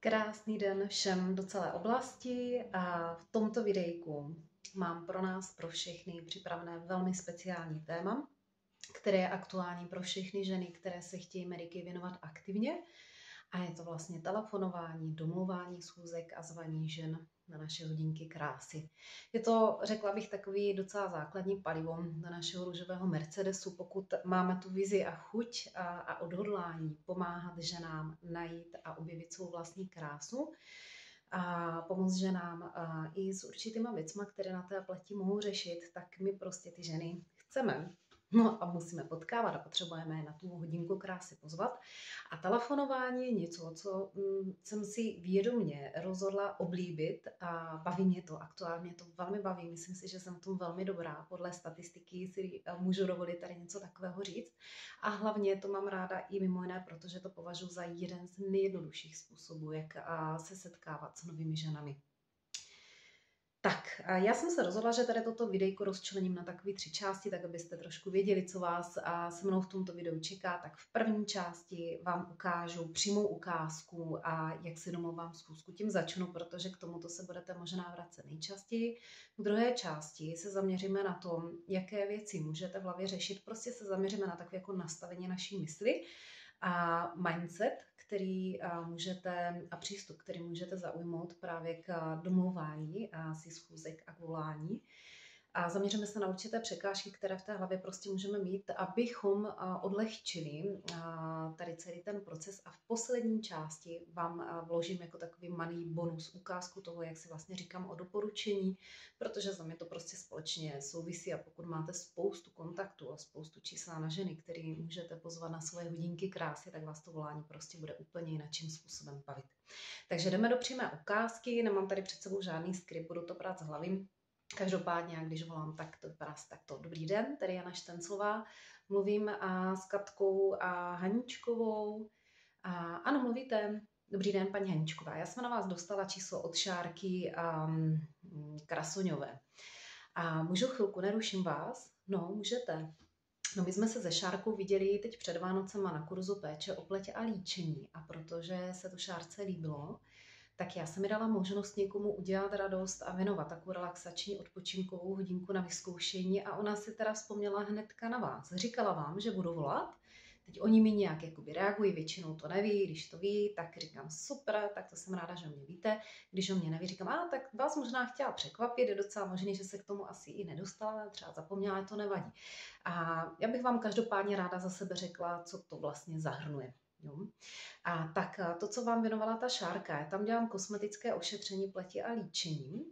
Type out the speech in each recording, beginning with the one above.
Krásný den všem do celé oblasti a v tomto videjku mám pro nás, pro všechny připravené velmi speciální téma, které je aktuální pro všechny ženy, které se chtějí mediky věnovat aktivně. A je to vlastně telefonování, domlouvání schůzek a zvaní žen na naše hodinky krásy. Je to, řekla bych, takový docela základní palivo do našeho růžového Mercedesu, pokud máme tu vizi a chuť a odhodlání pomáhat ženám najít a objevit svou vlastní krásu a pomoct ženám i s určitýma věcma, které na té pleti mohou řešit, tak my prostě ty ženy chceme. No a musíme potkávat a potřebujeme je na tu hodinku krásy pozvat. A telefonování je něco, co jsem si vědomě rozhodla oblíbit a baví mě to. Aktuálně mě to velmi baví. Myslím si, že jsem v tom velmi dobrá. Podle statistiky si můžu dovolit tady něco takového říct. A hlavně to mám ráda i mimo jiné, protože to považuji za jeden z nejjednodušších způsobů, jak se setkávat s novými ženami. Tak, já jsem se rozhodla, že tady toto videjko rozčlením na takové 3 části, tak abyste trošku věděli, co vás se mnou v tomto videu čeká. Tak v první části vám ukážu přímou ukázku a jak si domluvám schůzku. Tím začnu, protože k tomuto se budete možná vracet nejčastěji. V druhé části se zaměříme na to, jaké věci můžete v hlavě řešit. Prostě se zaměříme na takové jako nastavení naší mysli a mindset, který můžete a přístup, který můžete zaujmout právě k domlouvání si schůzek a k volání. A zaměříme se na určité překážky, které v té hlavě prostě můžeme mít, abychom odlehčili tady celý ten proces. A v poslední části vám vložím jako takový malý bonus, ukázku toho, jak si vlastně říkám o doporučení, protože za mě to prostě společně souvisí a pokud máte spoustu kontaktů a spoustu čísla na ženy, který můžete pozvat na svoje hodinky krásy, tak vás to volání prostě bude úplně jiným způsobem bavit. Takže jdeme do přímé ukázky, nemám tady před sebou žádný skript, budu to brát z hlavy. Každopádně, když volám, tak to vypadá takto. Dobrý den, tady Jana Štenclová. Mluvím s Katkou a Haničkovou. Ano, mluvíte. Dobrý den, paní Haničková. Já jsem na vás dostala číslo od Šárky Krasoňové. A můžu chvilku, neruším vás? No, můžete. No, my jsme se se Šárkou viděli teď před Vánocema na kurzu péče o pleť a líčení. A protože se to Šárce líbilo, tak já jsem mi dala možnost někomu udělat radost a věnovat takovou relaxační odpočinkovou hodinku na vyzkoušení a ona si teda vzpomněla hnedka na vás. Říkala vám, že budu volat, teď oni mi nějak jakoby reagují, většinou to neví, když to ví, tak říkám super, tak to jsem ráda, že o mě víte. Když o mě neví, říkám, tak vás možná chtěla překvapit, je docela možný, že se k tomu asi i nedostala, třeba zapomněla, ale to nevadí. A já bych vám každopádně ráda za sebe řekla, co to vlastně zahrnuje. Jo. A tak to, co vám věnovala ta Šárka, já tam dělám kosmetické ošetření pleti a líčení,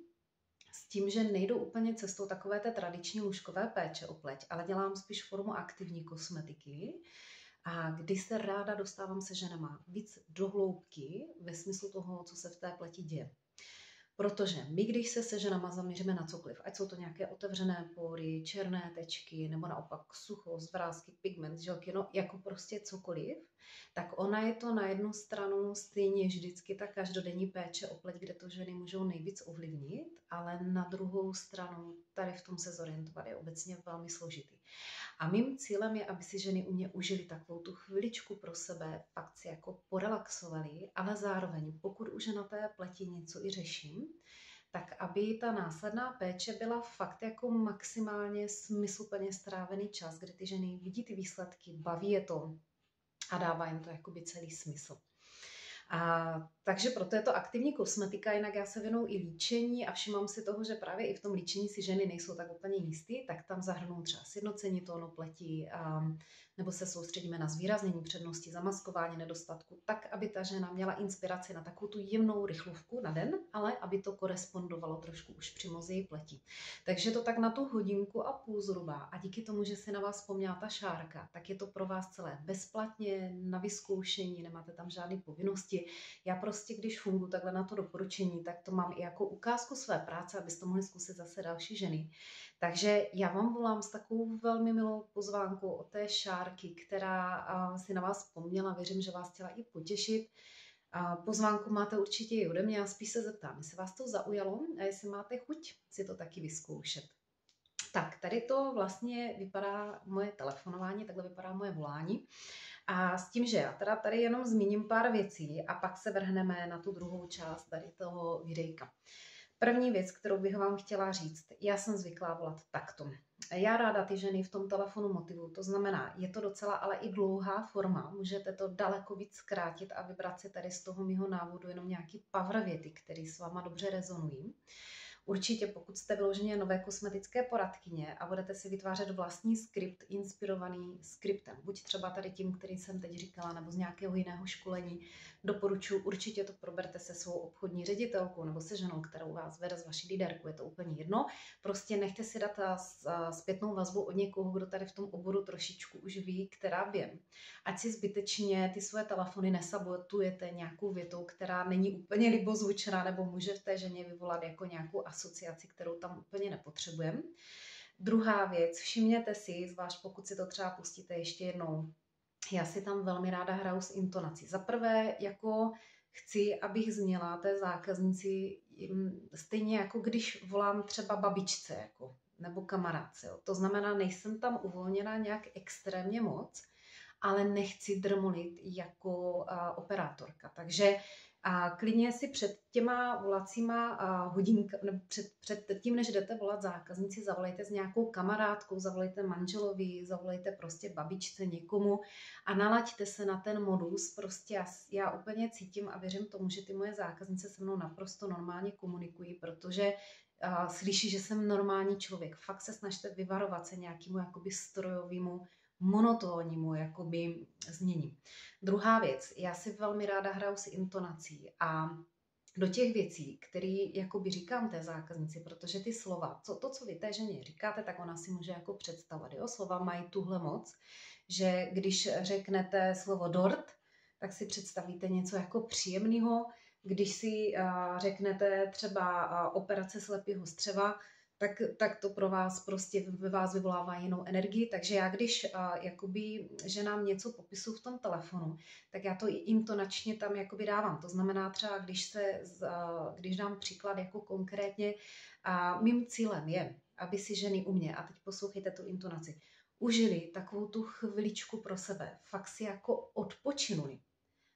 s tím, že nejdu úplně cestou takové té tradiční lůžkové péče o pleť, ale dělám spíš formu aktivní kosmetiky, a kdy se ráda dostávám se ženama víc do hloubky ve smyslu toho, co se v té pleti děje. Protože my, když se ženama zaměříme na cokoliv, ať jsou to nějaké otevřené pory, černé tečky, nebo naopak suchost, vrásky, pigment, žilky, no jako prostě cokoliv, tak ona je to na jednu stranu stejně vždycky ta každodenní péče o pleť, kde to ženy můžou nejvíc ovlivnit, ale na druhou stranu tady v tom se zorientovat je obecně velmi složitý. A mým cílem je, aby si ženy u mě užily takovou tu chviličku pro sebe, fakt si jako porelaxovali, ale zároveň, pokud už na té pleti něco i řeším, tak aby ta následná péče byla fakt jako maximálně smysluplně strávený čas, kdy ty ženy vidí ty výsledky, baví je to a dává jim to jakoby celý smysl. Takže proto je to aktivní kosmetika, jinak já se věnuju i líčení a všimám si toho, že právě i v tom líčení si ženy nejsou tak úplně jistý, tak tam zahrnou třeba sjednocení tónu pleti, nebo se soustředíme na zvýraznění přednosti, zamaskování nedostatku, tak, aby ta žena měla inspiraci na takovou tu jemnou rychlovku na den, ale aby to korespondovalo trošku už přímo z její pleti. Takže to tak na tu 1,5 hodiny zhruba a díky tomu, že si na vás vzpomněla ta Šárka, tak je to pro vás celé bezplatně, na vyzkoušení, nemáte tam žádné povinnosti. Já prostě, když funguji takhle na to doporučení, tak to mám i jako ukázku své práce, abyste mohli zkusit zase další ženy. Takže já vám volám s takovou velmi milou pozvánkou od té Šárky, která si na vás vzpomněla, věřím, že vás chtěla i potěšit. Pozvánku máte určitě i ode mě, já spíš se zeptám, jestli vás to zaujalo a jestli máte chuť si to taky vyzkoušet. Tak, tady to vlastně vypadá moje telefonování, takhle vypadá moje volání. A s tím, že já teda tady jenom zmíním pár věcí a pak se vrhneme na tu druhou část tady toho videjka. První věc, kterou bych vám chtěla říct, já jsem zvyklá volat takto. Já ráda ty ženy v tom telefonu motivuju, to znamená, je to docela ale i dlouhá forma, můžete to daleko víc zkrátit a vybrat si tady z toho mýho návodu jenom nějaký power věty, které s váma dobře rezonují. Určitě, pokud jste vyloženě nové kosmetické poradkyně a budete si vytvářet vlastní skript inspirovaný skriptem, buď třeba tady tím, který jsem teď říkala, nebo z nějakého jiného školení, doporučuji, určitě to proberte se svou obchodní ředitelkou nebo se ženou, kterou vás vede z vaší líderku, je to úplně jedno. Prostě nechte si dát zpětnou vazbu od někoho, kdo tady v tom oboru trošičku už ví, která vím. Ať si zbytečně ty svoje telefony nesabotujete nějakou větou, která není úplně libozvučná, nebo může v té ženě vyvolat jako nějakou asociaci, kterou tam úplně nepotřebujeme. Druhá věc, všimněte si, zvlášť pokud si to třeba pustíte ještě jednou, já si tam velmi ráda hraju s intonací. Za prvé, jako chci, abych zněla té zákaznici stejně jako když volám třeba babičce jako, nebo kamarádce. Jo. To znamená, nejsem tam uvolněná nějak extrémně moc, ale nechci drmolit jako operátorka. Takže klidně si před těma volacíma hodinkami, před tím, než jdete volat zákaznici, zavolejte s nějakou kamarádkou, zavolejte manželovi, zavolejte prostě babičce někomu a nalaďte se na ten modus. Prostě já úplně cítím a věřím tomu, že ty moje zákaznice se mnou naprosto normálně komunikují, protože slyší, že jsem normální člověk. Fakt se snažte vyvarovat se nějakému jakoby strojovému monotónnímu jakoby znění. Druhá věc, já si velmi ráda hraju s intonací a do těch věcí, které jakoby říkám té zákaznici, protože ty slova, co vy té ženě říkáte, tak ona si může jako představovat. Jo? Slova mají tuhle moc, že když řeknete slovo dort, tak si představíte něco jako příjemného. Když si řeknete třeba operace slepého střeva, tak to pro vás prostě ve vás vyvolává jinou energii. Takže já když jakoby ženám něco popisuju v tom telefonu, tak já to i intonačně tam jakoby dávám. To znamená třeba, když dám příklad jako konkrétně, mým cílem je, aby si ženy u mě, a teď poslouchejte tu intonaci, užili takovou tu chviličku pro sebe, fakt si jako odpočinuli,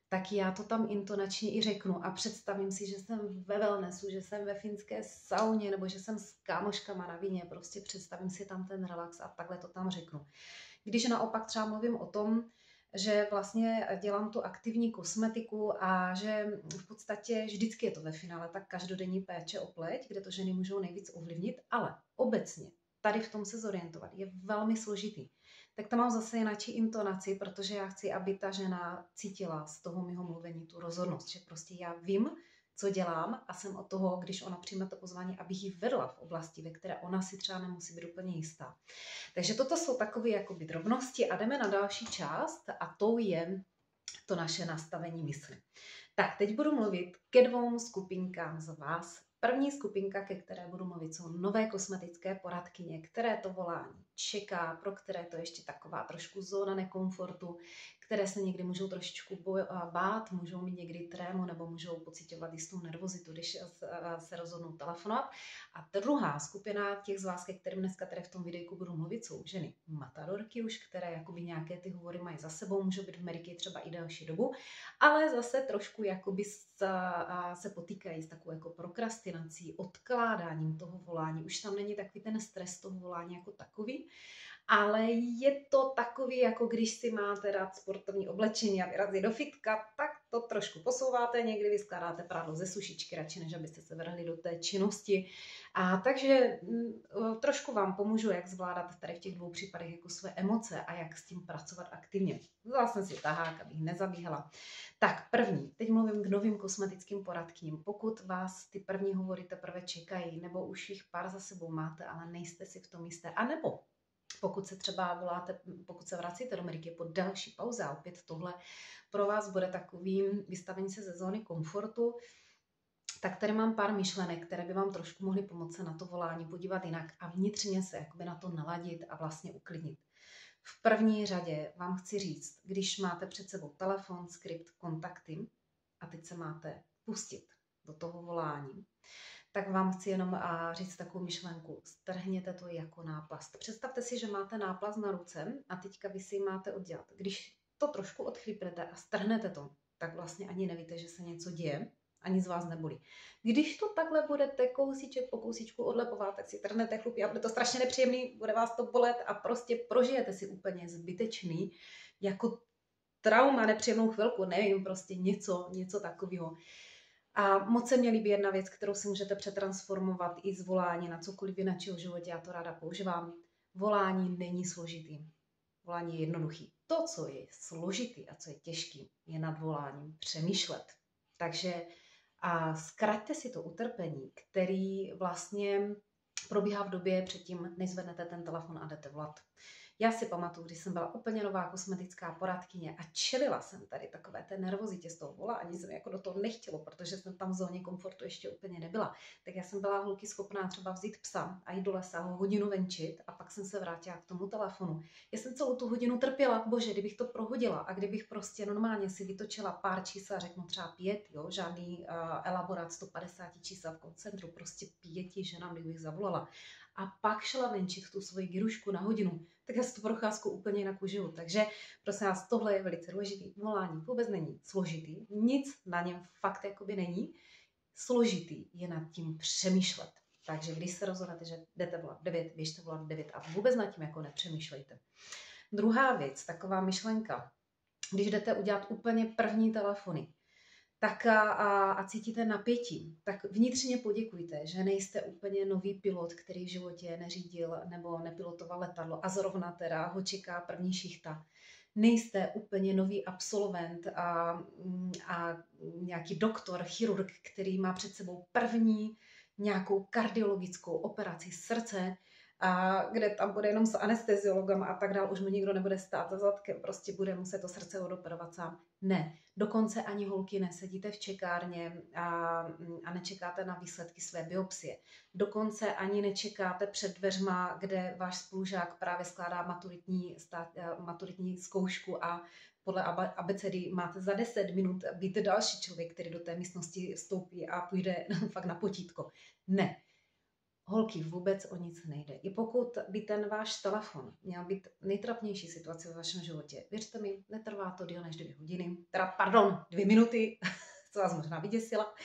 tak já to tam intonačně i řeknu a představím si, že jsem ve wellnessu, že jsem ve finské sauně nebo že jsem s kámoškama na víně, prostě představím si tam ten relax a takhle to tam řeknu. Když naopak třeba mluvím o tom, že vlastně dělám tu aktivní kosmetiku a že v podstatě vždycky je to ve finále tak každodenní péče o pleť, kde to ženy můžou nejvíc ovlivnit, ale obecně tady v tom se zorientovat je velmi složitý. Tak tam mám zase jináčí intonaci, protože já chci, aby ta žena cítila z toho mého mluvení tu rozhodnost, že prostě já vím, co dělám a jsem od toho, když ona přijme to pozvání, abych ji vedla v oblasti, ve které ona si třeba nemusí být úplně jistá. Takže toto jsou takové jakoby drobnosti a jdeme na další část a to je to naše nastavení mysli. Tak, teď budu mluvit ke dvou skupinkám z vás. První skupinka, ke které budu mluvit, jsou nové kosmetické poradkyně, které to volání čeká, pro které to ještě taková trošku zóna nekomfortu, které se někdy můžou trošičku bát, můžou mít někdy trému nebo můžou pociťovat jistou nervozitu, když se rozhodnou telefonovat. A druhá skupina těch z vás, ke kterým dneska tady v tom videjku budu mluvit, jsou ženy matadorky už, které jakoby nějaké ty hovory mají za sebou, můžou být v Americe třeba i delší dobu, ale zase trošku jakoby se potýkají s takovou jako prokrastinací, odkládáním toho volání. Už tam není takový ten stres toho volání jako takový, ale je to takový, jako když si máte dát sportovní oblečení a vyrazit do fitka, tak to trošku posouváte, někdy vyskládáte prádlo ze sušičky, radši než abyste se vrhli do té činnosti. A takže trošku vám pomůžu, jak zvládat tady v těch dvou případech jako své emoce a jak s tím pracovat aktivně. Vzala jsem si tahák, abych nezabíhala. Tak první, teď mluvím k novým kosmetickým poradkím. Pokud vás ty první hovory teprve čekají, nebo už jich pár za sebou máte, ale nejste si v tom jisté, anebo pokud se třeba pokud se vracíte do Ameriky po další pauze a opět tohle pro vás bude takovým vystavení se ze zóny komfortu, tak tady mám pár myšlenek, které by vám trošku mohly pomoci na to volání podívat jinak a vnitřně se jakoby na to naladit a vlastně uklidnit. V první řadě vám chci říct, když máte před sebou telefon, skript, kontakty a teď se máte pustit do toho volání, tak vám chci jenom říct takovou myšlenku. Strhněte to jako náplast. Představte si, že máte náplast na ruce a teďka vy si ji máte oddělat. Když to trošku odchlípnete a strhnete to, tak vlastně ani nevíte, že se něco děje, ani z vás nebolí. Když to takhle budete kousíček po kousíčku odlepovat, tak si trhnete chlupy a bude to strašně nepříjemný, bude vás to bolet a prostě prožijete si úplně zbytečný, jako trauma, nepříjemnou chvilku, nevím, prostě něco takového. A moc se mě líbí jedna věc, kterou si můžete přetransformovat i z volání na cokoliv jiného v životě, já to ráda používám. Volání není složitý. Volání je jednoduchý. To, co je složitý a co je těžký, je nad voláním přemýšlet. Takže a zkraťte si to utrpení, který vlastně probíhá v době předtím, než zvednete ten telefon a jdete volat. Já si pamatuju, když jsem byla úplně nová kosmetická poradkyně a čelila jsem tady takové té nervozitě z toho volání, jsem jako do toho nechtělo, protože jsem tam v zóně komfortu ještě úplně nebyla. Tak já jsem byla holky schopná třeba vzít psa a jít do lesa, ho hodinu venčit a pak jsem se vrátila k tomu telefonu. Já jsem celou tu hodinu trpěla, bože, kdybych to prohodila a kdybych prostě normálně si vytočila pár čísel, řeknu třeba 5, jo, žádný elaborát 150 čísel v koncentru, prostě 5 ženám, kdybych zavolala. A pak šla venčit tu svoji gyrušku na hodinu, tak já si tu procházku úplně jinak užiju. Takže prosím vás, tohle je velice důležitý. Volání vůbec není složitý, nic na něm fakt jakoby není. Složitý je nad tím přemýšlet. Takže když se rozhodnete, že jdete volat 9, běžte volat 9 a vůbec nad tím jako nepřemýšlejte. Druhá věc, taková myšlenka, když jdete udělat úplně první telefony, tak a cítíte napětí, tak vnitřně poděkujte, že nejste úplně nový pilot, který v životě neřídil nebo nepilotoval letadlo a zrovna teda ho čeká první šichta. Nejste úplně nový absolvent a nějaký doktor, chirurg, který má před sebou první nějakou kardiologickou operaci srdce, a kde tam bude jenom s anesteziologem a tak dál, už mu nikdo nebude stát za zadkem, prostě bude muset to srdce odoperovat sám. Ne, dokonce ani holky nesedíte v čekárně a nečekáte na výsledky své biopsie. Dokonce ani nečekáte před dveřma, kde váš spolužák právě skládá maturitní zkoušku a podle abecedy máte za 10 minut být další člověk, který do té místnosti vstoupí a půjde fakt na potítko. Ne. Holky, vůbec o nic nejde. I pokud by ten váš telefon měl být nejtrapnější situace v vašem životě, věřte mi, netrvá to déle než 2 hodiny, 2 minuty, co vás možná vyděsila,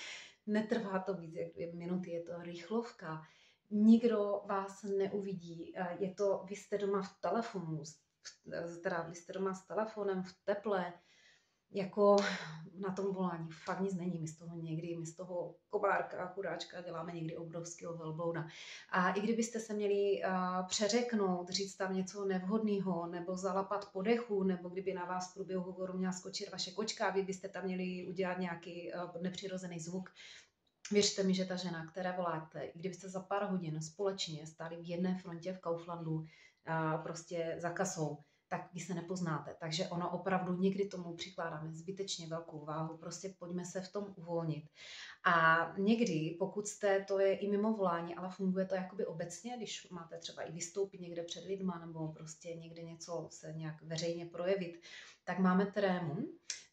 netrvá to víc jak 2 minuty, je to rychlovka, nikdo vás neuvidí, vy jste doma v telefonu, vy jste doma s telefonem v teple, jako na tom volání fakt nic není, my z toho komárka a chudáčka děláme někdy obrovského velblouda. A i kdybyste se měli přeřeknout, říct tam něco nevhodného, nebo zalapat po dechu, nebo kdyby na vás v průběhu hovoru měla skočit vaše kočka, vy byste tam měli udělat nějaký nepřirozený zvuk, věřte mi, že ta žena, které voláte, i kdybyste za pár hodin společně stáli v jedné frontě v Kauflandu prostě za kasou, tak vy se nepoznáte. Takže ono opravdu někdy tomu přikládáme zbytečně velkou váhu. Prostě pojďme se v tom uvolnit. A někdy, pokud to je i mimo volání, ale funguje to jakoby obecně, když máte třeba i vystoupit někde před lidma nebo prostě někde něco se nějak veřejně projevit, tak máme trému.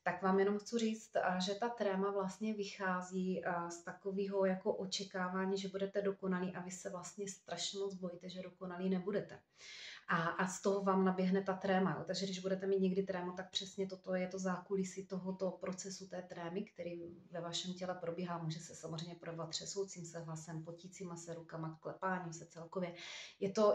Tak vám jenom chci říct, že ta tréma vlastně vychází z takového jako očekávání, že budete dokonalí a vy se vlastně strašně moc bojíte, že dokonalí nebudete. A z toho vám naběhne ta tréma. Jo. Takže když budete mít někdy trému, tak přesně toto je to zákulisí tohoto procesu té trémy, který ve vašem těle probíhá. Může se samozřejmě projevovat třesoucím se hlasem, potícíma se rukama, klepáním se celkově.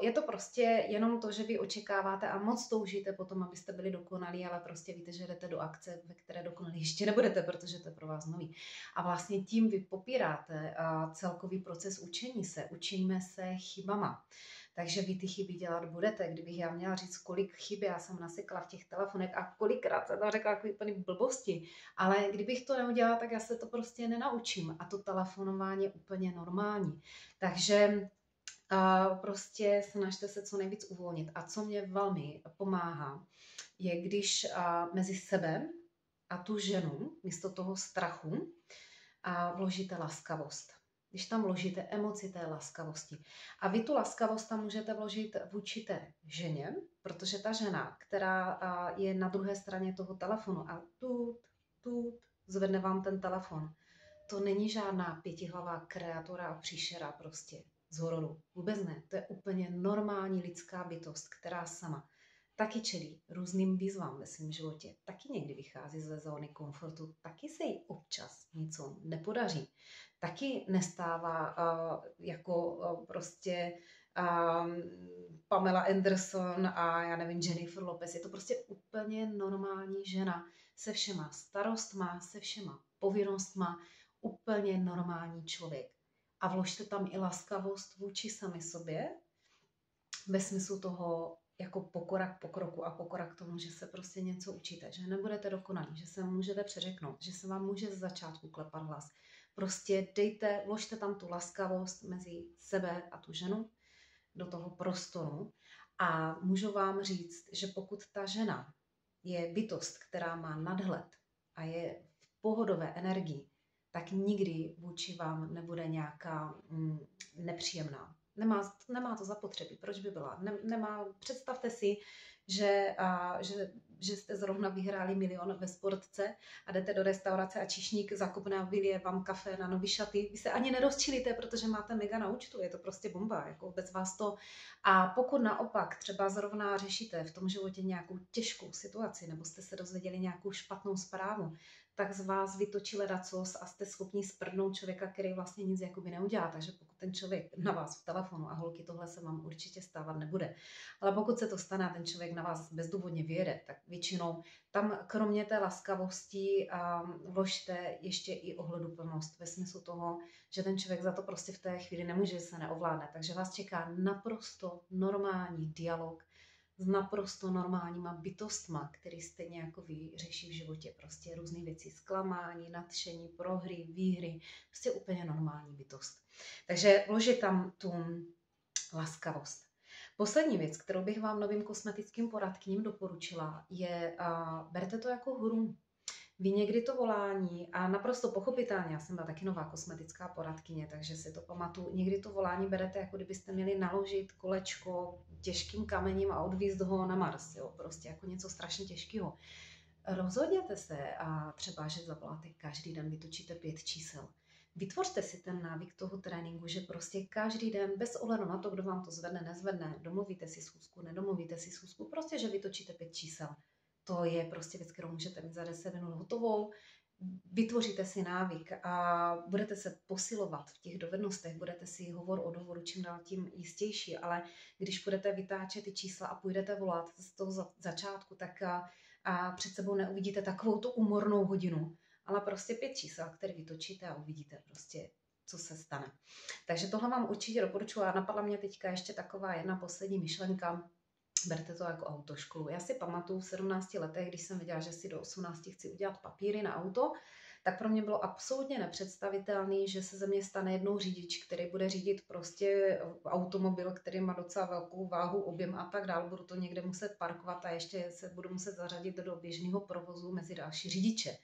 Je to prostě jenom to, že vy očekáváte a moc toužíte potom, abyste byli dokonalí, ale prostě víte, že jdete do akce, ve které dokonalí ještě nebudete, protože to je pro vás nový. A vlastně tím vy popíráte celkový proces učení se. Učíme se chybama. Takže vy ty chyby dělat budete. Kdybych já měla říct, kolik chyb já jsem nasekla v těch telefonech a kolikrát jsem tam řekla takové úplně blbosti, ale kdybych to neudělala, tak já se to prostě nenaučím a to telefonování je úplně normální. Takže prostě snažte se co nejvíc uvolnit. A co mě velmi pomáhá, je když mezi sebe a tu ženu místo toho strachu vložíte laskavost. Když tam vložíte emoci té laskavosti. A vy tu laskavost tam můžete vložit vůči té ženě, protože ta žena, která je na druhé straně toho telefonu a zvedne vám ten telefon, to není žádná pětihlavá kreatura a příšera prostě z hororu. Vůbec ne. To je úplně normální lidská bytost, která sama taky čelí různým výzvám ve svém životě, taky někdy vychází ze zóny komfortu, taky se jí občas něco nepodaří, taky nestává prostě Pamela Anderson a já nevím, Jennifer Lopez. Je to prostě úplně normální žena se všema starostma, se všema povinnostma, úplně normální člověk. A vložte tam i laskavost vůči sami sobě, ve smyslu toho jako pokora k pokroku a pokora k tomu, že se prostě něco učíte, že nebudete dokonalí, že se můžete přeřeknout, že se vám může z začátku klepat hlas. Prostě vložte tam tu laskavost mezi sebe a tu ženu do toho prostoru a můžu vám říct, že pokud ta žena je bytost, která má nadhled a je v pohodové energii, tak nikdy vůči vám nebude nějaká nepříjemná. Nemá to zapotřebí. Proč by byla? Představte si, že jste zrovna vyhráli milion ve sportce a jdete do restaurace a číšník zakopne a vylije vám kafe na nový šaty. Vy se ani nerozčilíte, protože máte mega na účtu. Je to prostě bomba. Jako bez vás to. A pokud naopak třeba zrovna řešíte v tom životě nějakou těžkou situaci nebo jste se dozvěděli nějakou špatnou zprávu, tak z vás vytočí ledacos a jste schopni sprdnout člověka, který vlastně nic jakoby neudělá. Takže pokud ten člověk na vás v telefonu, a holky, tohle se vám určitě stávat nebude, ale pokud se to stane a ten člověk na vás bezdůvodně vyjede, tak většinou tam kromě té laskavosti vložte ještě i ohleduplnost ve smyslu toho, že ten člověk za to prostě v té chvíli nemůže, že se neovládne. Takže vás čeká naprosto normální dialog s naprosto normálníma bytostma, který stejně jako vy řeší v životě prostě různé věci, zklamání, nadšení, prohry, výhry, prostě úplně normální bytost. Takže vložit tam tu laskavost. Poslední věc, kterou bych vám novým kosmetickým poradkyním doporučila, je berte to jako hru. Vy někdy to volání, a naprosto pochopitelně, já jsem byla taky nová kosmetická poradkyně, takže si to pamatuju, někdy to volání berete, jako kdybyste měli naložit kolečko těžkým kamením a odvízt ho na Mars, jo? Prostě jako něco strašně těžkého. Rozhodněte se a třeba, že zavoláte každý den, vytočíte 5 čísel. Vytvořte si ten návyk toho tréninku, že prostě každý den, bez ohledu na to, kdo vám to zvedne, nezvedne, domluvíte si schůzku, nedomluvíte si schůzku, prostě, že vytočíte 5 čísel. To je prostě věc, kterou můžete mít za 10 minut hotovou. Vytvoříte si návyk a budete se posilovat v těch dovednostech, budete si hovor od hovoru čím dál tím jistější, ale když budete vytáčet ty čísla a půjdete volat z toho začátku, tak a před sebou neuvidíte takovou tu úmornou hodinu, ale prostě 5 čísel, které vytočíte a uvidíte prostě, co se stane. Takže tohle vám určitě doporučuji a napadla mě teďka ještě taková jedna poslední myšlenka. Berte to jako autoškolu. Já si pamatuju v 17 letech, když jsem viděla, že si do 18 chci udělat papíry na auto, tak pro mě bylo absolutně nepředstavitelné, že se ze mě stane jednou řidič, který bude řídit prostě automobil, který má docela velkou váhu, objem a tak dál. Budu to někde muset parkovat a ještě se budu muset zařadit do běžného provozu mezi další řidiče.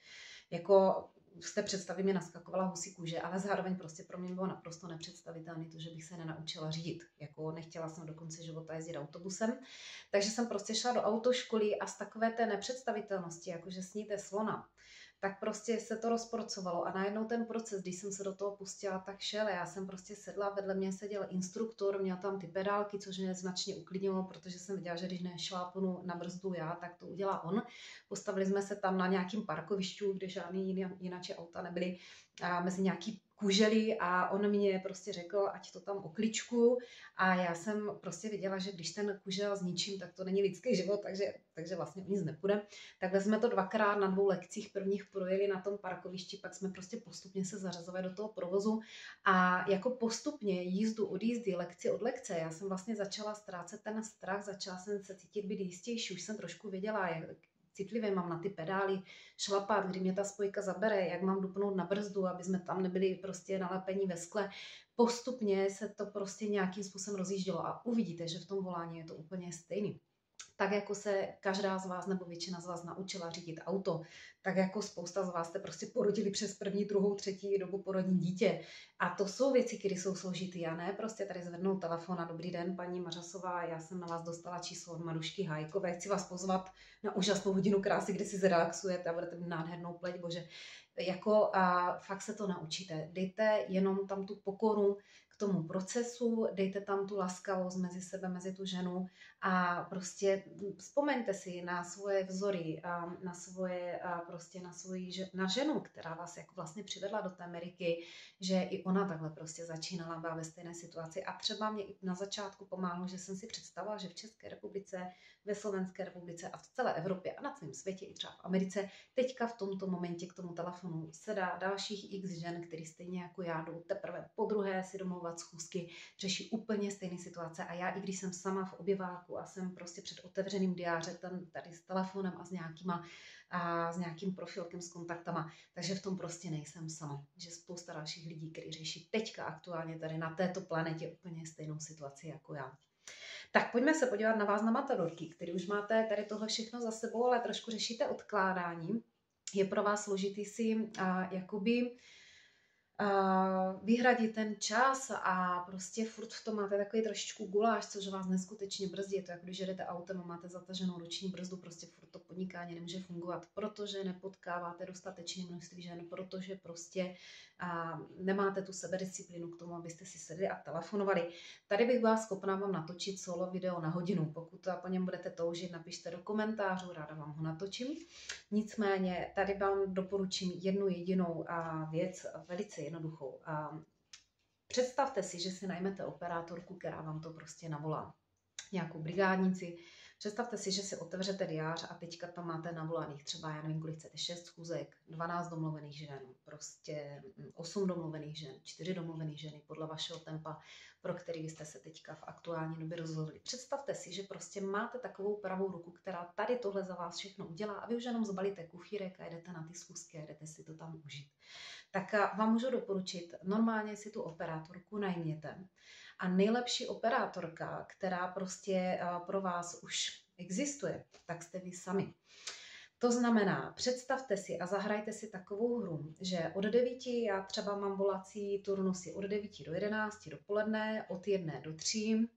Jako z té představy mě naskakovala husí kůže, ale zároveň prostě pro mě bylo naprosto nepředstavitelné to, že bych se nenaučila řídit. Jako nechtěla jsem do konce života jezdit autobusem, takže jsem prostě šla do autoškoly a z takové té nepředstavitelnosti, jakože sníte slona, tak prostě se to rozporcovalo a najednou ten proces, když jsem se do toho pustila, tak šel. Já jsem prostě sedla, vedle mě seděl instruktor, měl tam ty pedálky, což mě značně uklidnilo, protože jsem viděla, že když nešlápnu na brzdu já, tak to udělá on. Postavili jsme se tam na nějakým parkovišťu, kde žádný jináče auta nebyly, a mezi nějaký kužely a on mě prostě řekl, ať to tam okličku a já jsem prostě viděla, že když ten kužel zničím, tak to není lidský život, takže vlastně o nic nepůjde. Takhle jsme to 2krát na 2 lekcích prvních projeli na tom parkovišti, pak jsme prostě postupně se zařazovali do toho provozu a jako postupně jízdu od jízdy, lekci od lekce, já jsem vlastně začala ztrácet ten strach, začala jsem se cítit být jistější, už jsem trošku věděla, jak citlivě mám na ty pedály šlapat, kdy mě ta spojka zabere, jak mám dupnout na brzdu, aby jsme tam nebyli prostě nalepení ve skle. Postupně se to prostě nějakým způsobem rozjíždělo a uvidíte, že v tom volání je to úplně stejný. Tak jako se každá z vás nebo většina z vás naučila řídit auto, tak jako spousta z vás jste prostě porodili přes první, druhou, třetí dobu porodní dítě. A to jsou věci, které jsou složitý. A ne prostě tady zvednout telefon a dobrý den, paní Mařasová, já jsem na vás dostala číslo od Marušky Hájkové, chci vás pozvat na úžasnou hodinu krásy, kde si zrelaxujete a budete mít nádhernou pleť, bože. Jako a fakt se to naučíte. Dejte jenom tam tu pokoru k tomu procesu, dejte tam tu laskavost mezi sebe, mezi tu ženu a prostě vzpomeňte si na svoje vzory, na svoje, prostě na ženu, která vás jako vlastně přivedla do té Ameriky, že i ona takhle prostě začínala, byla ve stejné situaci a třeba mě i na začátku pomáhlo, že jsem si představila, že v České republice, ve Slovenské republice a v celé Evropě a na celém světě, i třeba v Americe, teďka v tomto momentě k tomu telefonu se dá dalších x žen, který stejně jako já jdou teprve podruhé si domlouvat schůzky, řeší úplně stejné situace a já, i když jsem sama v obýváku a jsem prostě před otevřeným diářem tady s telefonem a s nějakým profilkem s kontaktama, takže v tom prostě nejsem sama. Že spousta dalších lidí, kteří řeší teďka aktuálně tady na této planetě úplně stejnou situaci jako já. Tak pojďme se podívat na vás na matadorky, který už máte tady tohle všechno za sebou, ale trošku řešíte odkládání. Je pro vás složitý si jakoby vyhradit ten čas a prostě furt v tom máte takový trošičku guláš, což vás neskutečně brzdí. Je to jako když jedete autem a máte zataženou ruční brzdu, prostě furt to podnikání nemůže fungovat, protože nepotkáváte dostatečné množství žen, protože prostě nemáte tu sebedisciplínu k tomu, abyste si sedli a telefonovali. Tady bych byla schopná vám natočit solo video na hodinu. Pokud po něm budete toužit, napište do komentářů, ráda vám ho natočím. Nicméně tady vám doporučím jednu jedinou věc, velice jednoduchou. Představte si, že si najmete operátorku, která vám to prostě navolá. Nějakou brigádnici. Představte si, že si otevřete diář a teďka tam máte navolaných třeba, já nevím, kolik chcete, 6 schůzek, 12 domluvených žen, prostě 8 domluvených žen, 4 domluvených ženy podle vašeho tempa, pro který byste se teďka v aktuální době rozhodli. Představte si, že prostě máte takovou pravou ruku, která tady tohle za vás všechno udělá a vy už jenom zbalíte kufírek a jdete na ty schůzky a jdete si to tam užít. Tak vám můžu doporučit, normálně si tu operátorku najměte. A nejlepší operátorka, která prostě pro vás už existuje, tak jste vy sami. To znamená, představte si a zahrajte si takovou hru, že od 9, já třeba mám volací turnusy od 9 do 11 dopoledne, od 1 do 3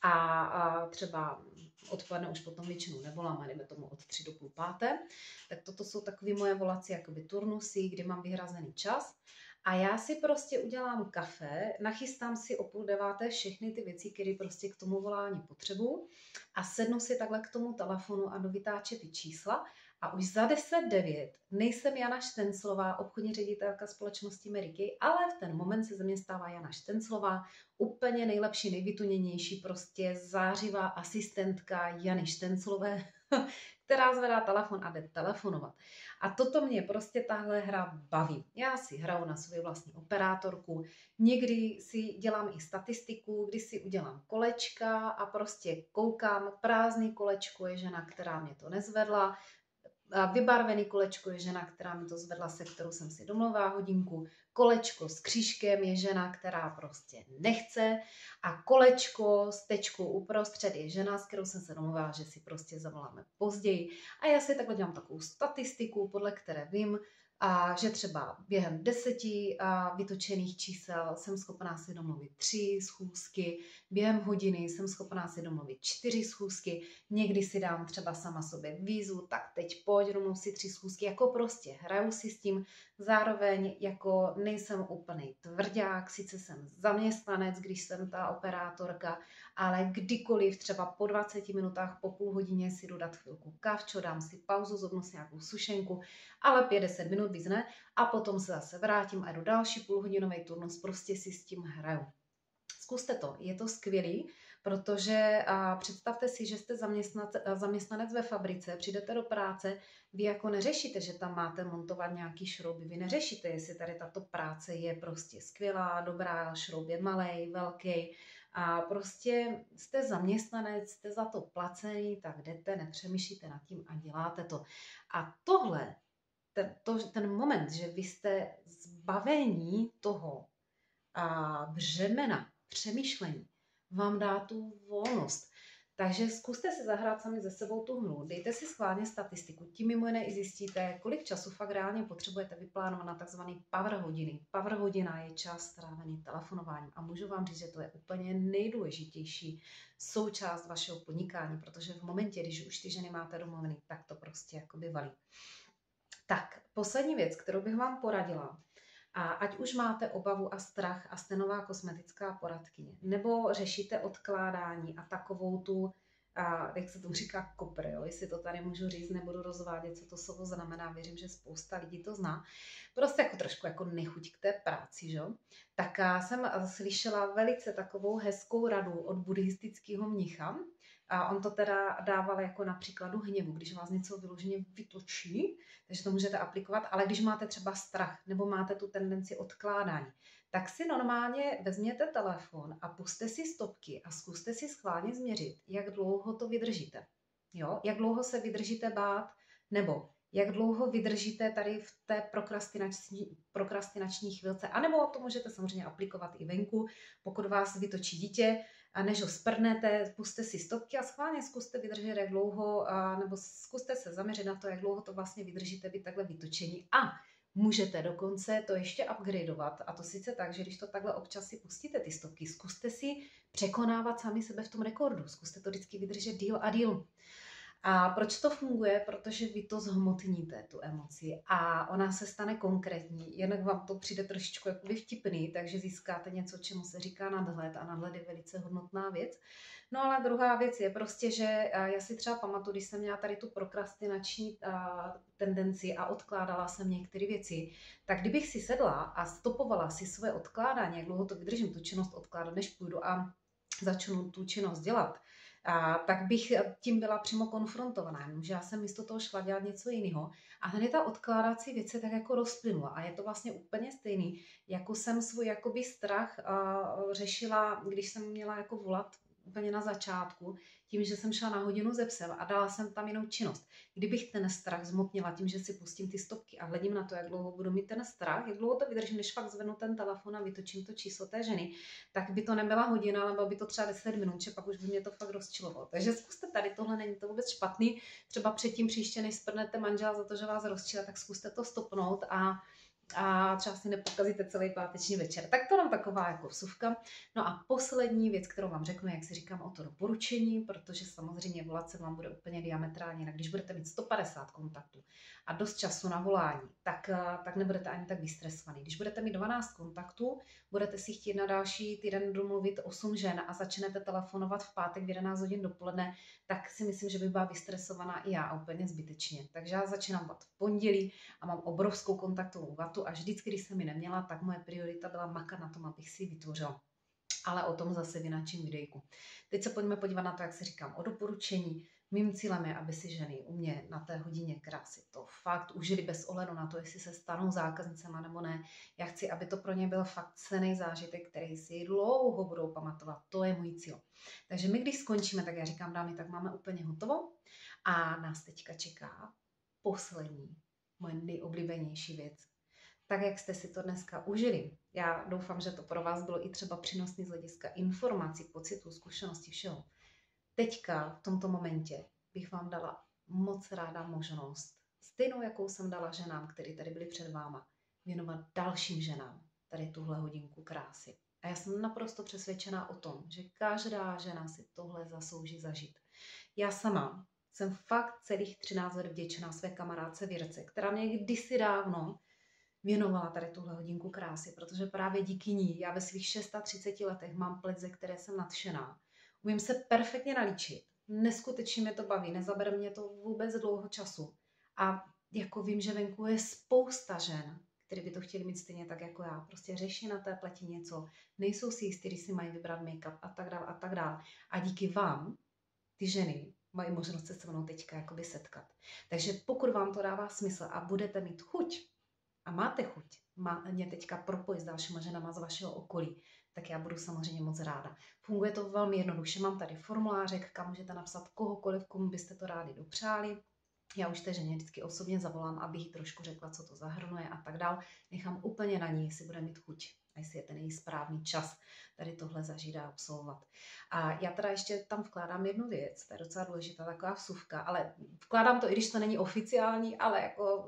a třeba odpoledne už potom většinou nevolám, a jdeme tomu od 3 do půl páté. Tak toto jsou takové moje volací jakoby turnusy, kdy mám vyhrazený čas. A já si prostě udělám kafe, nachystám si o 8:30 všechny ty věci, které prostě k tomu volání potřebuju a sednu si takhle k tomu telefonu a dovytáčet ty čísla a už za 10:09 nejsem Jana Štenclová, obchodní ředitelka společnosti Meriky, ale v ten moment se ze mě stává Jana Štenclová, úplně nejlepší, nejvytuněnější, prostě zářivá asistentka Jany Štenclové, která zvedá telefon a jde telefonovat. A toto mě prostě tahle hra baví. Já si hraju na svou vlastní operátorku, někdy si dělám i statistiku, kdy si udělám kolečka a prostě koukám, prázdný kolečko je žena, která mě to nezvedla, vybarvený kolečko je žena, která mi to zvedla, se kterou jsem si domluvila hodinku. Kolečko s křížkem je žena, která prostě nechce. A kolečko s tečkou uprostřed je žena, s kterou jsem se domluvila, že si prostě zavoláme později. A já si takhle dělám takovou statistiku, podle které vím, a že třeba během 10 vytočených čísel jsem schopná si domluvit 3 schůzky, během hodiny jsem schopná si domluvit 4 schůzky, někdy si dám třeba sama sobě výzvu, tak teď pojď, domluv si 3 schůzky, jako prostě hraju si s tím, zároveň jako nejsem úplný tvrdák, sice jsem zaměstnanec, když jsem ta operátorka, ale kdykoliv třeba po 20 minutách, po půl hodině si jdu dát chvilku kavčo, dám si pauzu, zobnu si nějakou sušenku, ale 50 minut víc ne a potom se zase vrátím a jdu další půlhodinový turnus, prostě si s tím hraju. Zkuste to, je to skvělý, protože představte si, že jste zaměstnanec ve fabrice, přijdete do práce, vy jako neřešíte, že tam máte montovat nějaký šrouby, vy neřešíte, jestli tady tato práce je prostě skvělá, dobrá, šroub je malej, velký, a prostě jste zaměstnanec, jste za to placený, tak jdete, nepřemýšlíte nad tím a děláte to. A tohle, ten moment, že vy jste zbavení toho břemena, přemýšlení, vám dá tu volnost. Takže zkuste si zahrát sami ze sebou tu hru, dejte si schválně statistiku, tím mimo jiné i zjistíte, kolik času fakt reálně potřebujete vyplánovat na takzvaný power hodiny. Power hodina je čas strávený telefonováním a můžu vám říct, že to je úplně nejdůležitější součást vašeho podnikání, protože v momentě, když už ty ženy máte domluvený, tak to prostě jakoby valí. Tak, poslední věc, kterou bych vám poradila, A ať už máte obavu a strach a jste nová kosmetická poradkyně, nebo řešíte odkládání a takovou tu, jak se tomu říká, kopr, jo? Jestli to tady můžu říct, nebudu rozvádět, co to slovo znamená, věřím, že spousta lidí to zná. Prostě jako trošku jako nechuť k té práci, že? Tak jsem slyšela velice takovou hezkou radu od buddhistického mnicha, a on to teda dával jako na příkladu hněvu, když vás něco vyloženě vytočí, takže to můžete aplikovat, ale když máte třeba strach nebo máte tu tendenci odkládání, tak si normálně vezměte telefon a puste si stopky a zkuste si schválně změřit, jak dlouho to vydržíte. Jo? Jak dlouho se vydržíte bát, nebo jak dlouho vydržíte tady v té prokrastinační chvilce, anebo to můžete samozřejmě aplikovat i venku, pokud vás vytočí dítě, a než ho sprdnete, puste si stopky a schválně zkuste vydržet, jak dlouho, nebo zkuste se zaměřit na to, jak dlouho to vlastně vydržíte být takhle vytočení. A můžete dokonce to ještě upgradeovat, a to sice tak, že když to takhle občas si pustíte ty stopky, zkuste si překonávat sami sebe v tom rekordu, zkuste to vždycky vydržet díl a díl. A proč to funguje? Protože vy to zhmotníte, tu emoci, a ona se stane konkrétní. Jinak vám to přijde trošičku jakoby vtipný, takže získáte něco, čemu se říká nadhled, a nadhled je velice hodnotná věc. No ale druhá věc je prostě, že já si třeba pamatuju, když jsem měla tady tu prokrastinační tendenci a odkládala jsem některé věci, tak kdybych si sedla a stopovala si své odkládání, jak dlouho to vydržím, tu činnost odkládat, než půjdu a začnu tu činnost dělat, tak bych tím byla přímo konfrontovaná, že já jsem místo toho šla dělat něco jiného. A hned ta odkládací věc se tak jako rozplynula. A je to vlastně úplně stejný, jako jsem svůj jakoby strach řešila, když jsem měla jako volat úplně na začátku, tím, že jsem šla na hodinu ze psem a dala jsem tam jinou činnost. Kdybych ten strach zmotnila tím, že si pustím ty stopky a hledím na to, jak dlouho budu mít ten strach, jak dlouho to vydržím, než fakt zvednu ten telefon a vytočím to číslo té ženy, tak by to nebyla hodina, ale bylo by to třeba 10 minut, že pak už by mě to fakt rozčilovalo. Takže zkuste tady, tohle není to vůbec špatný. Třeba předtím příště, než sprdnete manžela za to, že vás rozčila, tak zkuste to stopnout a třeba si nepokazíte celý páteční večer. Tak to nám taková jako vsuvka. No a poslední věc, kterou vám řeknu, jak si říkám, o to doporučení, protože samozřejmě volat se vám bude úplně diametrálně jinak. Když budete mít 150 kontaktů a dost času na volání, tak nebudete ani tak vystresovaný. Když budete mít 12 kontaktů, budete si chtít na další týden domluvit 8 žen a začnete telefonovat v pátek v 11 hodin dopoledne, tak si myslím, že by byla vystresovaná i já, úplně zbytečně. Takže já začínám v pondělí a mám obrovskou kontaktovou vatu a vždycky, když jsem ji neměla, tak moje priorita byla makat na tom, abych si ji vytvořila. Ale o tom zase v jináčím videjku. Teď se pojďme podívat na to, jak si říkám, o doporučení. Mým cílem je, aby si ženy u mě na té hodině krásy to fakt užili bez ohledu na to, jestli se stanou zákaznicema nebo ne. Já chci, aby to pro ně byl fakt cenný zážitek, který si dlouho budou pamatovat. To je můj cíl. Takže my, když skončíme, tak já říkám, dámy, tak máme úplně hotovo a nás teďka čeká poslední, moje nejoblíbenější věc. Tak, jak jste si to dneska užili. Já doufám, že to pro vás bylo i třeba přínosné z hlediska informací, pocitů, zkušeností, všeho. Teďka, v tomto momentě, bych vám dala moc ráda možnost, stejnou, jakou jsem dala ženám, které tady byly před váma, věnovat dalším ženám tady tuhle hodinku krásy. A já jsem naprosto přesvědčená o tom, že každá žena si tohle zaslouží zažít. Já sama jsem fakt celých 13 let vděčná své kamarádce Věrce, která mě kdysi dávno věnovala tady tuhle hodinku krásy, protože právě díky ní já ve svých 36 letech mám pleť, ze které jsem nadšená. Umím se perfektně nalíčit, neskutečně mě to baví, nezabere mě to vůbec dlouho času. A jako vím, že venku je spousta žen, které by to chtěli mít stejně tak jako já. Prostě řeší na té pleti něco, nejsou si jistí, když si mají vybrat make-up a tak dále a tak dále. A díky vám ty ženy mají možnost se se mnou teďka jakoby setkat. Takže pokud vám to dává smysl a budete mít chuť, a máte chuť mě teďka propojit s dalšíma ženama z vašeho okolí, tak já budu samozřejmě moc ráda. Funguje to velmi jednoduše. Mám tady formulářek, kam můžete napsat kohokoliv, komu byste to rádi dopřáli. Já už té ženě vždycky osobně zavolám, abych jí trošku řekla, co to zahrnuje a tak dál. Nechám úplně na ní, jestli bude mít chuť a jestli je ten její správný čas tady tohle zažít a absolvovat. A já teda ještě tam vkládám jednu věc, to je docela důležitá taková vsuvka, ale vkládám to, i když to není oficiální, ale jako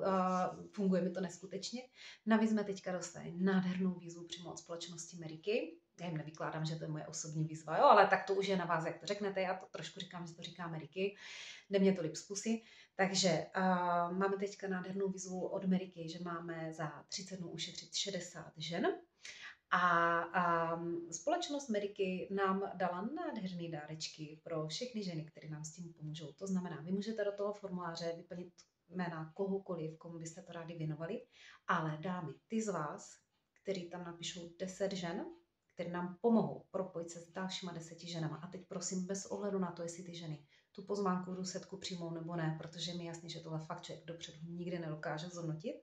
funguje mi to neskutečně. Navíc jsme teďka dostali nádhernou výzvu přímo od společnosti Meriky. Já jim nevykládám, že to je moje osobní výzva, jo, ale tak to už je na vás, jak to řeknete. Já to trošku říkám, že to říká Meriky. Jde mě to líp z pusy. Takže máme teďka nádhernou výzvu od Meriky, že máme za 30 dnů ušetřit 60 žen. A společnost Meriky nám dala nádherné dárečky pro všechny ženy, které nám s tím pomůžou. To znamená, vy můžete do toho formuláře vyplnit jména kohokoliv, komu byste to rádi věnovali, ale dámy, ty z vás, který tam napíšou 10 žen, které nám pomohou propojit se s dalšíma 10 ženama. A teď prosím, bez ohledu na to, jestli ty ženy tu pozvánku do setku přijmou nebo ne, protože mi jasně, že tohle fakt člověk dopředu nikdy nedokáže zhodnotit,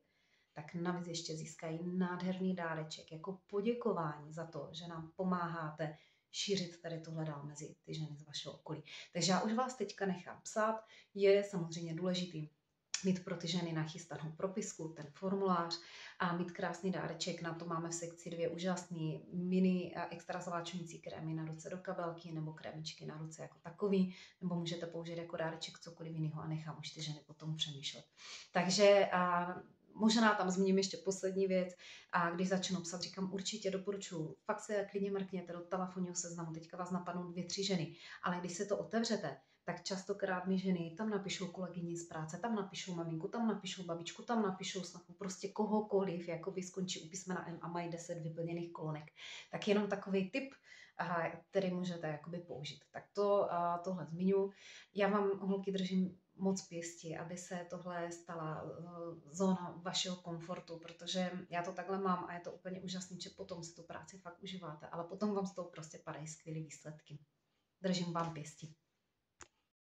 tak navíc ještě získají nádherný dáreček jako poděkování za to, že nám pomáháte šířit tady tohle dál mezi ty ženy z vašeho okolí. Takže já už vás teďka nechám psát. Je samozřejmě důležitý mít pro ty ženy nachystanou propisku, ten formulář a mít krásný dáreček. Na to máme v sekci 2 úžasný mini extra zváčující krémy na ruce do kabelky nebo krémičky na ruce jako takový, nebo můžete použít jako dáreček cokoliv jiného a nechám už ty ženy potom přemýšlet. Takže možná tam zmíním ještě poslední věc a když začnu psat, říkám určitě doporučuji, fakt se klidně mrkněte do telefonního seznamu, teďka vás napadnou 2-3 ženy, ale když se to otevřete, tak častokrát mi ženy tam napíšou kolegyni z práce, tam napíšou maminku, tam napíšou babičku, tam napíšou snachu, prostě kohokoliv, jako by skončí u písmena M a mají 10 vyplněných kolonek. Tak jenom takový tip, který můžete jakoby použít. Tak tohle zmiňu. Já vám, holky, držím moc pěstí, aby se tohle stala zóna vašeho komfortu, protože já to takhle mám a je to úplně úžasný, že potom si tu práci fakt užíváte, ale potom vám z toho prostě padají skvělé výsledky. Držím vám pěstí.